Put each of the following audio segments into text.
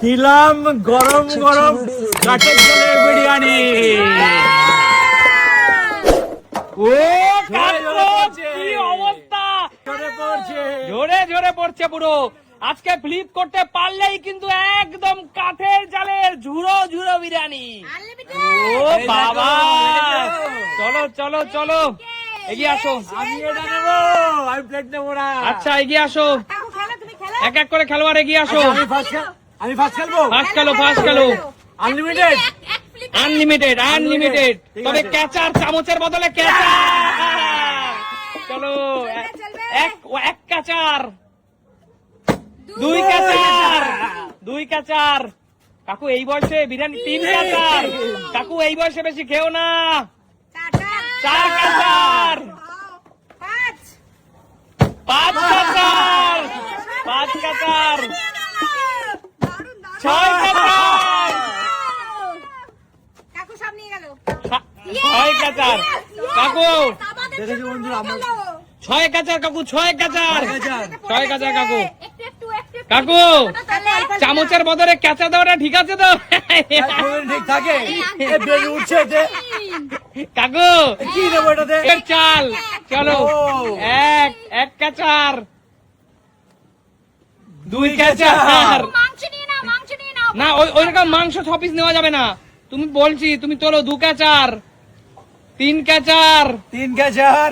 দিলাম গরম গরম কাঠের জলের বিরিয়ানি। ও কি অবস্থা, জোরে জোরে পড়ছে পুরো। আজকে ফ্লিপ করতে পারলেই কিন্তু একদম কাঠের জালের ঝুড়ো ঝুড়ো বিরিয়ানি। ও বাবা, চলো চলো চলো এগিয়ে আসো। আমি এটা নেবো, আমি প্লেট নেবো না। আচ্ছা এগিয়ে আসো, এক এক করে খেলোয়াড় এগিয়ে আসো। আমি ফার্স্ট খেলবো। ফার্স্ট খেলো, ফার্স্ট খেলো। আনলিমিটেড আনলিমিটেড আনলিমিটেড, তবে ক্যাচার, চামচের বদলে ক্যাচার। চলো এক ক্যাচার, দুই ক্যাচার, দুই ক্যাচার। কাকু এই বয়সে বিরিয়ানি, তিন ক্যাচার। কাকু এই বয়সে বেশি খেও না। চার ক্যাচার, পাঁচ ক্যাচার, পাঁচ ক্যাচার, ছয় ক্যাচার, ছয় ক্যাচার। কাকু ছয় ক্যাচার, কাকু ছয় ক্যাচার, ছয় ক্যাচার। কাকু কাকু চামচের বদলে ক্যাচা দেওয়াটা ঠিক আছে তো? ঠিক থাকে। কাকু কি দেবো এটাতে? চাল। চলো এক ক্যাচার, দুই ক্যাচার। না ওই রকম মাংস 6 পিস নেওয়া যাবে না। তুমি বলছি তুমি তোলো, দু ক্যাচার, তিন ক্যাচার, তিন ক্যাচার।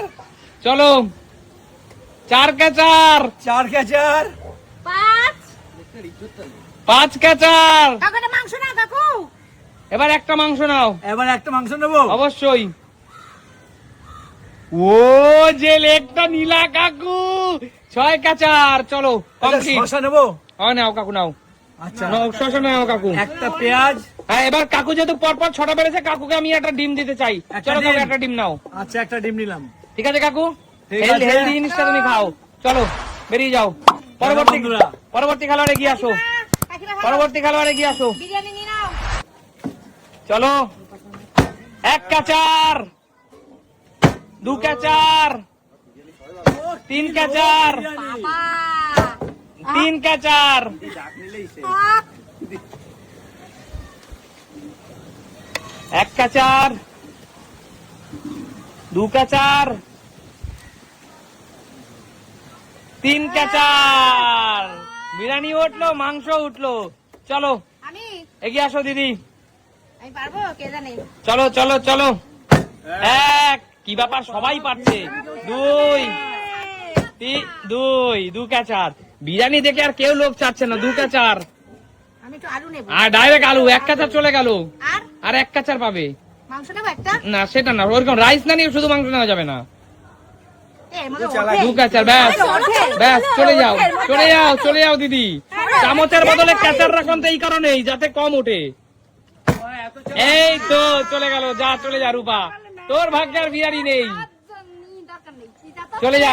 চলো চার ক্যাচার, চার ক্যাচার, পাঁচ ক্যাচার। এবার একটা মাংস নাও, এবার একটা মাংস নেবো অবশ্যই। ও যে লেগটা নীলা কাকু, ছয় ক্যাচার। চলো শসা নেবো। নাও কাকু নাও। আচ্ছা শসা নাও কাকু। একটা পেঁয়াজ। হ্যাঁ এবার কাকু যেহেতু পরপর 6টা বেড়েছে, কাকুকে আমি একটা ডিম দিতে চাই। চলো কাকু একটা ডিম নাও। আচ্ছা একটা ডিম নিলাম। ঠিক আছে কাকু, হেলদি জিনিসটা তুমি খাও। চলো বেরিয়ে যাও। পরবর্তী খেলোয়াড় এগিয়ে আসো, পরবর্তী খেলোয়াড় এগিয়ে আসো। চলো এক ক্যাচার, দু ক্যাচার, তিন ক্যাচার, তিন ক্যাচার, এক ক্যাচার, দু ক্যাচার, তিন ক্যাচার। বিরিয়ানি উঠলো, মাংস উঠলো। চলো এগিয়ে আসো দিদি। চলো চলো চলো। এক, কি ব্যাপার সবাই পারছে। দুই, দুই, দু ক্যাচার। বিরিয়ানি দেখে আর কেউ লোক চাচ্ছে না। দু ক্যাচার আর ডাইরেক্ট আলু। এক ক্যাচার চলে গেল, আর এক ক্যাচার পাবে না। সেটা না, ওরকম রাইস না নিয়ে শুধু মাংস নেওয়া যাবে না। দু ক্যাচার, ব্যাস ব্যাস। চলে যাও চলে যাও চলে যাও দিদি। চামচের বদলে ক্যাচার রাখুন তো এই কারণেই, যাতে কম ওঠে। এই তো চলে গেল। যা চলে যা রূপা, তোর ভাগ্যের বিরিয়ানি নেই। চলে যা,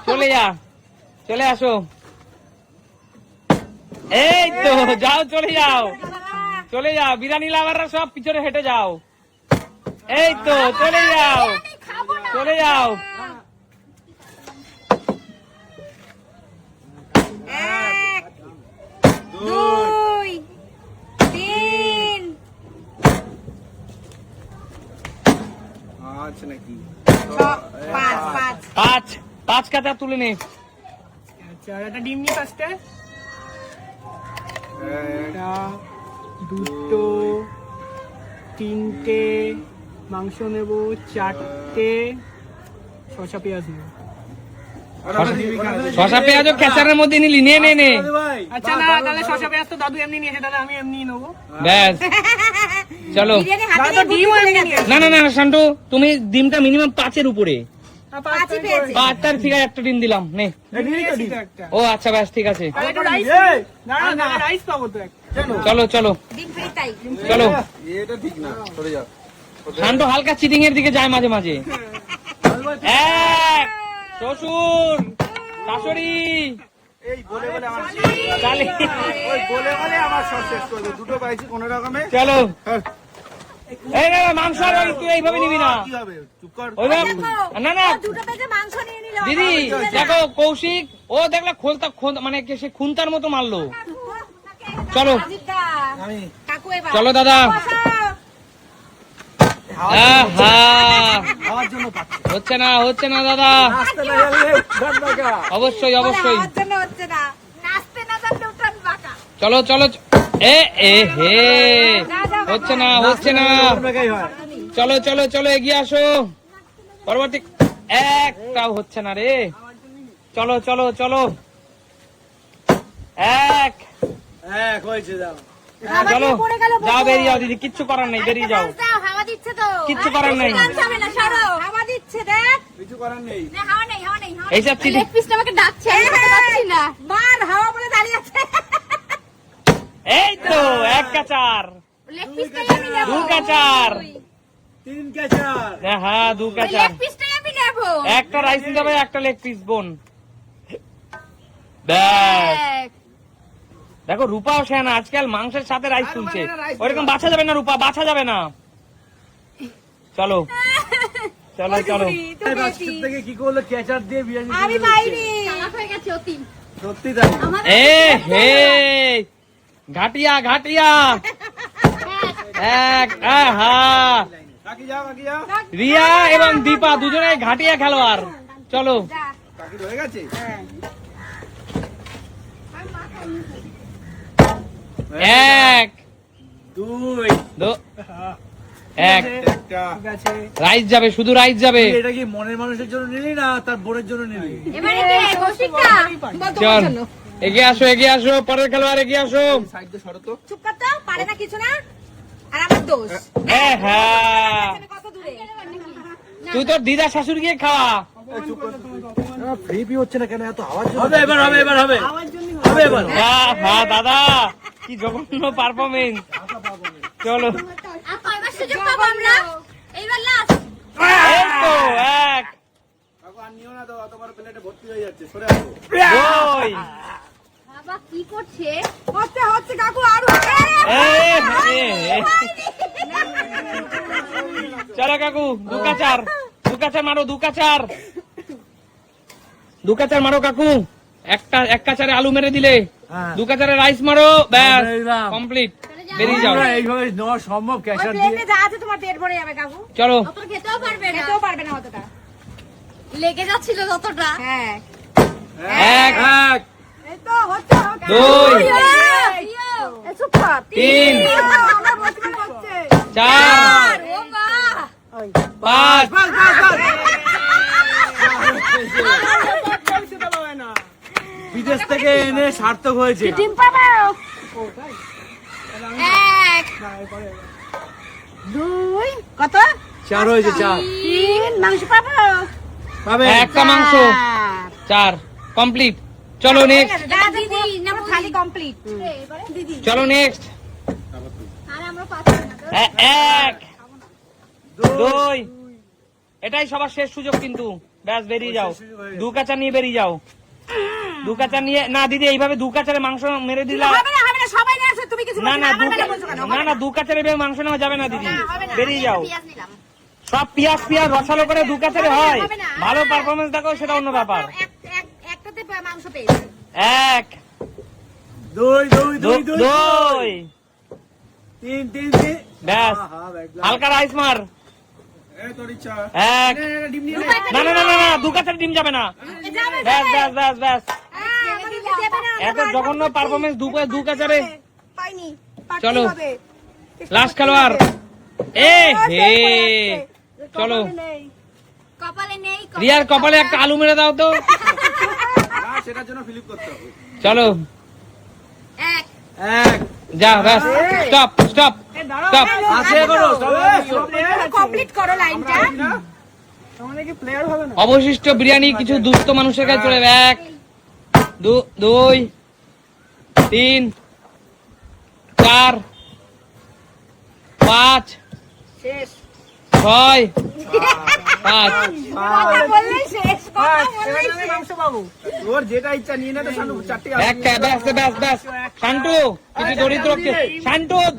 চলে যা, চলে আসো। এই তো যাও, চলে যাও চলে যাও। বিরিয়ানি লাভাররা সব পিছনে হেঁটে যাও। এই তো চলে যাও চলে যাও। এক, দুই, তিন, পাঁচ। পাঁচ কাটা তুলে নে। একটা ডিম নিয়ে আসতে, দুটো, তিনটে মাংস নেব, চারটে শসা পেঁয়াজ নেব। শসা পেঁয়াজও ক্যাচারের মধ্যে নিলি? নে নে নে। আচ্ছা না, তাহলে শসা পেঁয়াজ তো দাদু এমনি নিয়েছে, তাহলে আমি এমনি নেবো। ব্যাস চলো। না না না শান্টু, তুমি ডিমটা মিনিমাম 5-এর উপরে। 5টার ঠিক আছে, একটা ডিম দিলাম নে। ও আচ্ছা ব্যাস ঠিক আছে। চলো চলো চলো। শান্ত হালকা চিটিং এর দিকে যায় মাঝে মাঝে। এক, শ্বশুর, শাশুড়ি, চলো। এই না মাংস তুই এইভাবে নিবি না। না না দিদি দেখো, কৌশিক ও দেখলে খোলতা মানে সে খুন্তার মতো মারলো। চলো আজিদা, আমি কাকু এবার চলো দাদা। বসাও। আহা, খাওয়ার জন্য পাচ্ছি হচ্ছে না দাদা। নাচতে না জানলে উঠান বাঁকা। অবশ্যই বলে, অবশ্যই আমার জন্য হচ্ছে না, নাচতে না জানলে উঠান বাঁকা। চলো চলো এ এ হে হচ্ছে না উঠান বাঁকাই হয়। চলো চলো চলো এগিয়ে আসো। পরবর্তী একটাও হচ্ছে না রে। চলো চলো চলো এক হ্যাঁ হয়েছে যাও। হাওয়া চলো দিয়ে পড়ে গেল বসো। যাও বেরিয়ে যাও দিদি, কিচ্ছু করার নেই, বেরিয়ে যাও। আরেকটা দাও, হাওয়া দিচ্ছে তো। কিচ্ছু করার নাই। গান যাবে না, সরো। হাওয়া দিচ্ছে, দেখ। কিছু করার নেই। না, হাওয়া নেই, হাওয়া নেই, হাওয়া নেই। এইসব চিঠি লেগ পিসটা আমাকে ডাকছে, আমি করতে পারছি না। মার, হাওয়া বলে দাঁড়িয়ে আছে। এই তো এক কাচার লেগ পিসটাই আমি নেব। দু কাচার। 3 ক্যাচার। হ্যাঁ দু কাচার। লেগ পিসটাই আমি নেব। একটা রাইস নিতে হবে, একটা লেগ পিস বোন। ব্যাস এক। দেখো রূপাও সেনা আজকাল মাংসের সাথে রাইস তুলছে। ওইরকম বাছা যাবে না রূপা, বাছা যাবে না। চলো চলো চলো তো বেশি। রাস্তা থেকে কি করলো ক্যাচার দিয়ে বিরিয়ানি আমি তুলে বাইরে। দিচ্ছে। চালাক হয়ে গেছে অতি। সত্যি তাই। এ হে ঘাটিয়া ঘাটিয়া এক আহা কাকি যাও কাকি যাও। রিয়া এবং দীপা দুজনে ঘাটিয়া খেলোয়াড়। চলো যা। কাকি হয়ে গেছে। এক 2 এক একটা। ঠিক আছে। রাইস যাবে, শুধু রাইস যাবে। তুই এটা কি মনের মানুষের জন্য নিলি না তার বোনের জন্য নিলি? এবারে কে? কৌশিকটা? বল তোমার চল জন্য। এগিয়ে আসো পরের খেলোয়াড় এগিয়ে আসো। সাইড দিয়ে সরো তো। চুপ কর তো, পারে না কিছু না। আর আমার দোষ। হ্যাঁ কত দূরে? তুই তোর দিদা শাশুড়ি গিয়ে খাওয়া। ফ্রি পি হচ্ছে না কেন এত আওয়াজ? হবে এবার হবে এবার হবে। হবে এবার। হ্যাঁ দাদা কি জঘন্য পারফরমেন্স। চলো আর কয়বার সুযোগ পাবো আমরা? এইবার লাস্ট। এই তো এক কাকু আর নিও না তো, তোমার প্লেটে ভর্তি হয়ে যাচ্ছে, সরে আসো। দুই বাবা কি করছে? হচ্ছে কাকু আর এ, এ, এ। চলো কাকু দু কাচার মারো, দু কাচার মারো কাকু। এক কাচারে আলু মেরে দিলে, হ্যাঁ। দু কাচারে রাইস মারো, ব্যাস মেরে দিলাম। কমপ্লিট। বেরিয়ে যাও আমরা এইভাবে নেওয়া সম্ভব ওই ক্যাচার দিয়ে? প্লেটে যা আছে তোমার পেট ভরে যাবে কাকু। চলো অত খেতেও পারবে না। খেতেও পারবে না অতটা। লেগে যাচ্ছিল যতটা। হ্যাঁ। এক এক এই তো হচ্ছে। দুই চুপ কর। তিন আমরা বসে হচ্ছে। চার ও বাহ। পাঁচ বাস বাস বাস। বিদেশ থেকে এনে সার্থক হয়েছে। ডিম পাবো। এক দুই কত? 4 হয়েছে 4। তিন মাংস পাবো। পাবে। একটা মাংস, চার কমপ্লিট। চলো নেক্সট, দিদি না খালি কমপ্লিট। দিদি চলো নেক্সট। আরে আমরা পাচ্ছি না। এক দুই এটাই সবার শেষ সুযোগ কিন্তু। ব্যাস বেরিয়ে যাও, দু কাচার নিয়ে বেরিয়ে যাও। দু কাচার নিয়ে না দিদি, এইভাবে দু কাচারে মাংস মেরে দিলা। হবে না সবাই নিয়ে আসো, তুমি কিছু না বলছো না আমার বেলা বলছো কেন? না দু কাচারে এভাবে মাংস নেওয়া যাবে না দিদি, হবে না, বেরিয়ে যাও। পেঁয়াজ নিলাম। সব পিয়াজ রসালো করে দু কাচারে হয়। হবে না। ভালো পারফরমেন্স দেখো সেটা অন্য ব্যাপার। একটাতে মাংস পেয়েছি। এক 2 2 2 2 দুই 3 3 3। ব্যাস হালকা রাইস মার। এই তোর ইচ্ছা। এক ডিম নিয়ে না না না না না দু কাচারে ডিম যাবে না। ব্যাস ব্যাস ব্যাস ব্যাস এত জঘন্য পারফরমেন্স দু কাচারে। পাইনি। চলো লাস্ট খেলোয়াড়। এ হে চলো কপালে নেই। রিয়ার কপালে একটা আলু মেরে দাও তো। না সেটার জন্য ফিলিপ করতে হবে। চলো এক এক যা ব্যাস স্টপ স্টপ স্টপ। আছে করো কমপ্লিট করো লাইনটা। অবশিষ্ট বিরিয়ানি কিছু দুস্থ মানুষের কাছে চলে যাবে। এক দুই তিন চার পাঁচ শেষ। ছয় পাঁচ কথা বললেই শেষ। কথা বললেই শেষ। মাংস পাবো। তোর যেটা ইচ্ছা নিয়ে না তো শানু 4টি একটা ব্যাস ব্যাস ব্যাস। শান্টু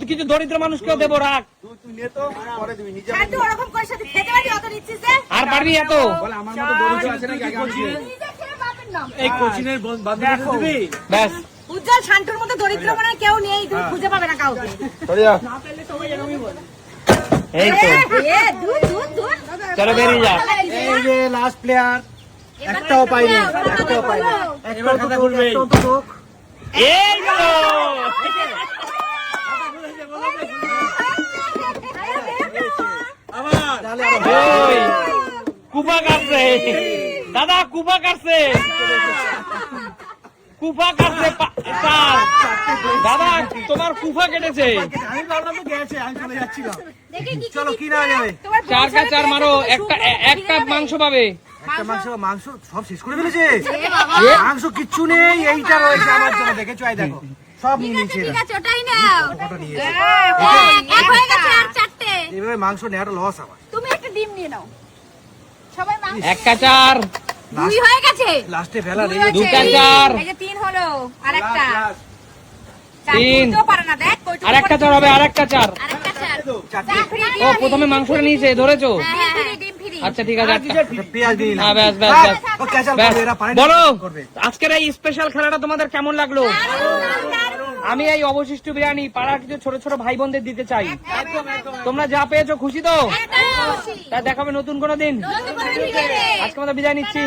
কিছু দরিদ্র মানুষকেও দেবো, রাখ। তুই নে তো পরে দিবি নিজে। আর তুই ওরকম করে সাথে খেতে পারি অত নিচ্ছিস যে? আর পারবি এত? বলে আমার মতো দরিদ্র আছে নাকি আগে আমি নিজে খেয়ে বাপের নাম। এই কোচিনের বান্ধবী দিবি। ব্যাস উজ্জ্বল শান্তুর মতো দরিদ্র মানে কেউ নেই, তুমি খুঁজে পাবে না কাউকে। এই তো এ, দূর, দূর, দূর। চলো বেরিয়ে যা। এই যে লাস্ট প্লেয়ার, একটাও পাইনি, একটাও পাইনি। এবার খাতা খুলবে, একটাও তো হোক। এই তো তাহলে আরো ওই কুপা কাটছে দাদা, কুপা কাটছে, কুপা কাটছে চার। দাদা তোমার কুপা কেটেছে। আমি ভাবলাম তো গেছে, আমি চলে যাচ্ছিলাম। দেখি কি চলো কি না যাবে, তোমার চার কা চার মারো, এক কাপ মাংস পাবে। একটা মাংস সব শেষ করে ফেলেছে। এ বাবা। মাংস কিচ্ছু নেই, এইটা রয়েছে আমার জন্য, দেখেছো? এই দেখো সব নিয়ে নিয়েছে ঠিক এরা। আছে, ওটাই নাও। ওটা নিয়েছে। এক হয়ে গেছে আর চারটে। এইভাবে মাংস নেওয়াটা লস আমার। তুমি একটা ডিম নিয়ে নাও। সবাই মাংস। এক কা চার, দুই হয়ে গেছে। লাস্টে ফেলা দুই রেখে হয়েছে। দুটা চার। এই যে তিন হলো, আরেকটা। চার তিন। তুলতেও পারে না, দেখ কয়টুকু আর একটা চার হবে, আর একটা চার। আরেকটা চার। চারটে। চা ফ্রি ও প্রথমে মাংসটা নিয়েছে, ধরেছো? হ্যাঁ, হ্যাঁ, ডিম ফ্রি। আচ্ছা ঠিক আছে। পেঁয়াজ দিয়ে হ্যাঁ, দিলাম। ব্যাস, ব্যাস, ব্যাস। ও ক্যাচাল ব্যাস। করবে, এরা পারে না, বলো করবে। আজকের এই স্পেশাল খেলাটা তোমাদের কেমন লাগলো? আমি এই অবশিষ্ট বিরিয়ানি পাড়ার কিছু ছোট ছোট ভাই বোনদের দিতে চাই। তোমরা যা পেয়েছো খুশি তো? তা দেখাবে নতুন কোনো দিন। আজকে মতো বিদায় নিচ্ছি।